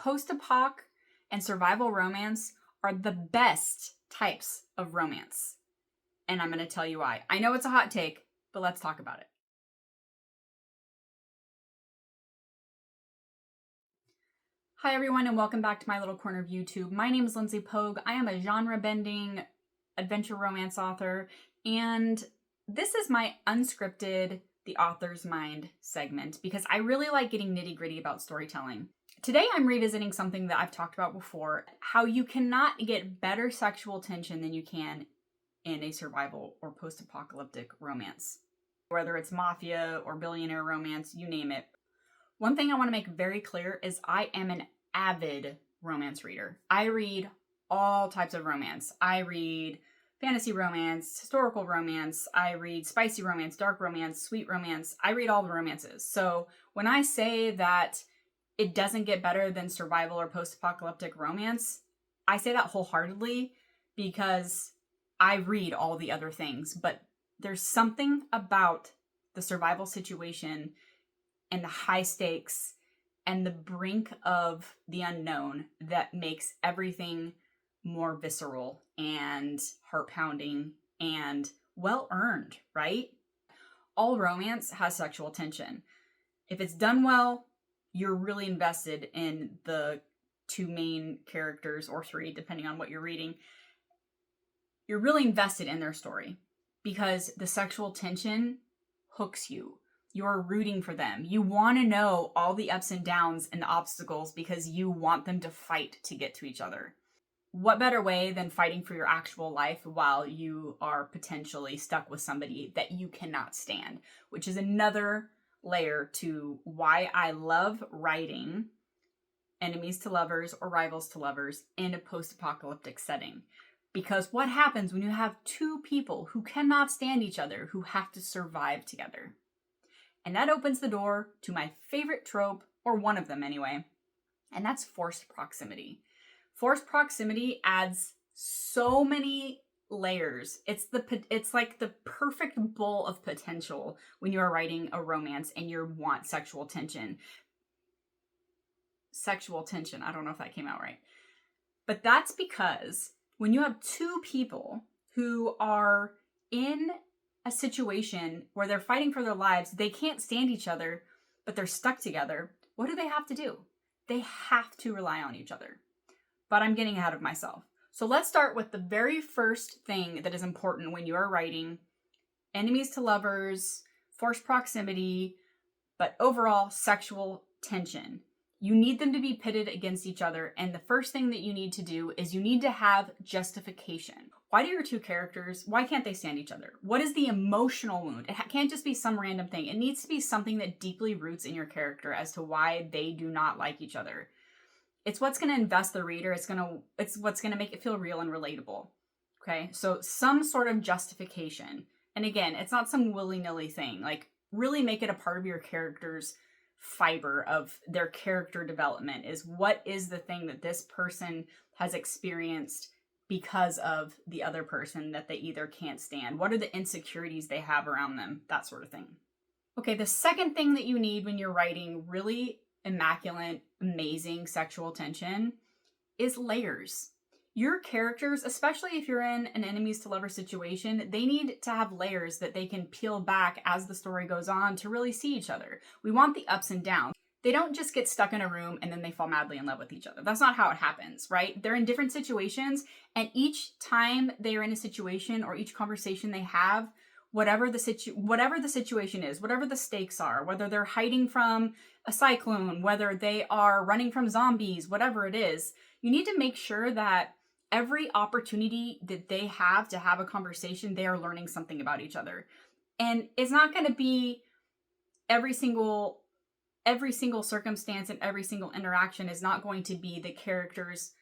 post-apoc and survival romance are the best types of romance. And I'm going to tell you why. I know it's a hot take, but let's talk about it. Hi everyone, and welcome back to my little corner of YouTube. My name is Lindsay Pogue. I am a genre-bending adventure romance author, and this is my unscripted The Author's Mind segment because I really like getting nitty-gritty about storytelling. Today I'm revisiting something that I've talked about before, how you cannot get better sexual tension than you can in a survival or post-apocalyptic romance. Whether it's mafia or billionaire romance, you name it. One thing I want to make very clear is I am an avid romance reader. I read all types of romance. I read fantasy romance, historical romance, I read spicy romance, dark romance, sweet romance. I read all the romances. So when I say that it doesn't get better than survival or post-apocalyptic romance, I say that wholeheartedly because I read all the other things, but there's something about the survival situation and the high stakes and the brink of the unknown that makes everything more visceral and heart-pounding and well-earned, right? All romance has sexual tension. If it's done well, you're really invested in the two main characters, or three, depending on what you're reading. You're really invested in their story because the sexual tension hooks you. You're rooting for them. You want to know all the ups and downs and the obstacles because you want them to fight to get to each other. What better way than fighting for your actual life while you are potentially stuck with somebody that you cannot stand, which is another layer to why I love writing enemies to lovers or rivals to lovers in a post-apocalyptic setting. Because what happens when you have two people who cannot stand each other, who have to survive together? And that opens the door to my favorite trope, or one of them anyway, and that's forced proximity. Forced proximity adds so many layers. It's like the perfect bowl of potential when you are writing a romance and you want sexual tension. Sexual tension, I don't know if that came out right. But that's because when you have two people who are in a situation where they're fighting for their lives, they can't stand each other, but they're stuck together, what do they have to do? They have to rely on each other. But I'm getting ahead of myself. So let's start with the very first thing that is important when you are writing enemies to lovers, forced proximity, but overall sexual tension. You need them to be pitted against each other, and the first thing that you need to do is you need to have justification. Why do your two characters, why can't they stand each other? What is the emotional wound? It can't just be some random thing. It needs to be something that deeply roots in your character as to why they do not like each other. It's what's going to invest the reader. It's what's going to make it feel real and relatable. Okay, so some sort of justification. And again, it's not some willy-nilly thing. Like, really make it a part of your character's fiber of their character development. Is what is the thing that this person has experienced because of the other person that they either can't stand? What are the insecurities they have around them? That sort of thing. Okay, the second thing that you need when you're writing really immaculate, amazing sexual tension is layers. Your characters, especially if you're in an enemies to lovers situation, they need to have layers that they can peel back as the story goes on to really see each other. We want the ups and downs. They don't just get stuck in a room and then they fall madly in love with each other. That's not how it happens, right? They're in different situations, and each time they are in a situation or each conversation they have, whatever the situation is, whatever the stakes are, whether they're hiding from a cyclone, whether they are running from zombies, whatever it is, you need to make sure that every opportunity that they have to have a conversation, they are learning something about each other. And it's not going to be every single circumstance and every single interaction is not going to be the characters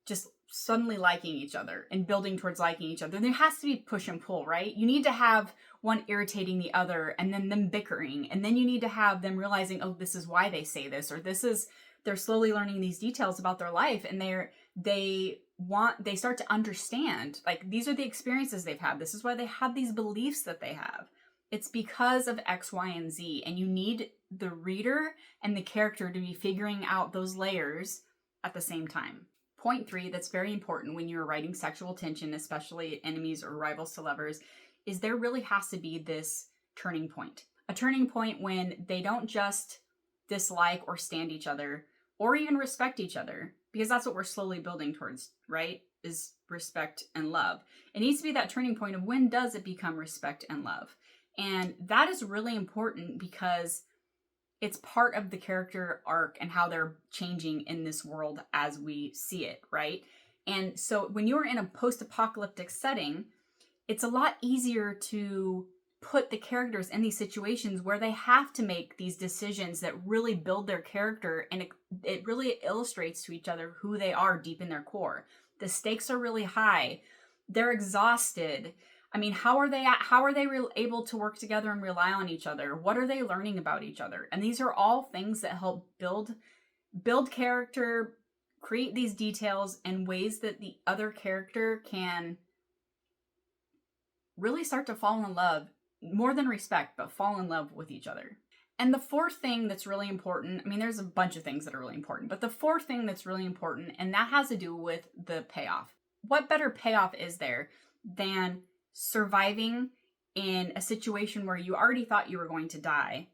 just suddenly liking each other and building towards liking each other. There has to be push and pull, right? You need to have one irritating the other and then them bickering. And then you need to have them realizing, oh, this is why they say this, or they're slowly learning these details about their life, and they start to understand, like, these are the experiences they've had. This is why they have these beliefs that they have. It's because of X, Y, and Z, and you need the reader and the character to be figuring out those layers at the same time. Point 3, that's very important when you're writing sexual tension, especially enemies or rivals to lovers, is there really has to be this turning point. A turning point when they don't just dislike or stand each other or even respect each other, because that's what we're slowly building towards, right? Is respect and love. It needs to be that turning point of when does it become respect and love? And that is really important because it's part of the character arc and how they're changing in this world as we see it, right? And so when you're in a post-apocalyptic setting, it's a lot easier to put the characters in these situations where they have to make these decisions that really build their character, and it really illustrates to each other who they are deep in their core. The stakes are really high. They're exhausted. I mean, how are they able to work together and rely on each other? What are they learning about each other? And these are all things that help build character, create these details in ways that the other character can really start to fall in love, more than respect, but fall in love with each other. And the fourth thing that's really important, I mean, there's a bunch of things that are really important, but the fourth thing that's really important, and that has to do with the payoff. What better payoff is there than surviving in a situation where you already thought you were going to die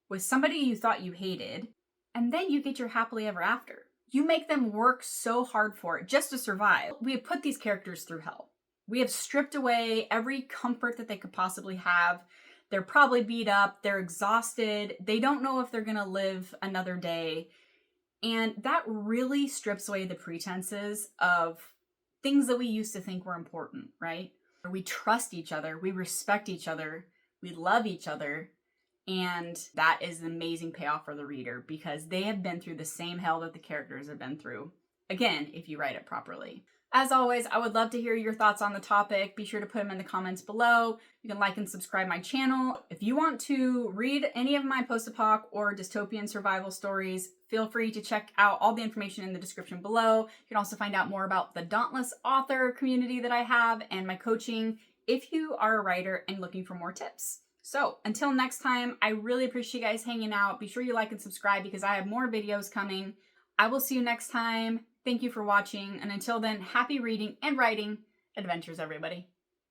with somebody you thought you hated, and then you get your happily ever after? You make them work so hard for it just to survive. We have put these characters through hell. We have stripped away every comfort that they could possibly have. They're probably beat up. They're exhausted. They don't know if they're going to live another day. And that really strips away the pretenses of things that we used to think were important, right? We trust each other. We respect each other. We love each other. And that is an amazing payoff for the reader because they have been through the same hell that the characters have been through. Again, if you write it properly. As always, I would love to hear your thoughts on the topic. Be sure to put them in the comments below. You can like and subscribe my channel. If you want to read any of my post-apoc or dystopian survival stories, feel free to check out all the information in the description below. You can also find out more about the Dauntless author community that I have and my coaching if you are a writer and looking for more tips. So until next time, I really appreciate you guys hanging out. Be sure you like and subscribe because I have more videos coming. I will see you next time. Thank you for watching, and until then, happy reading and writing adventures, everybody.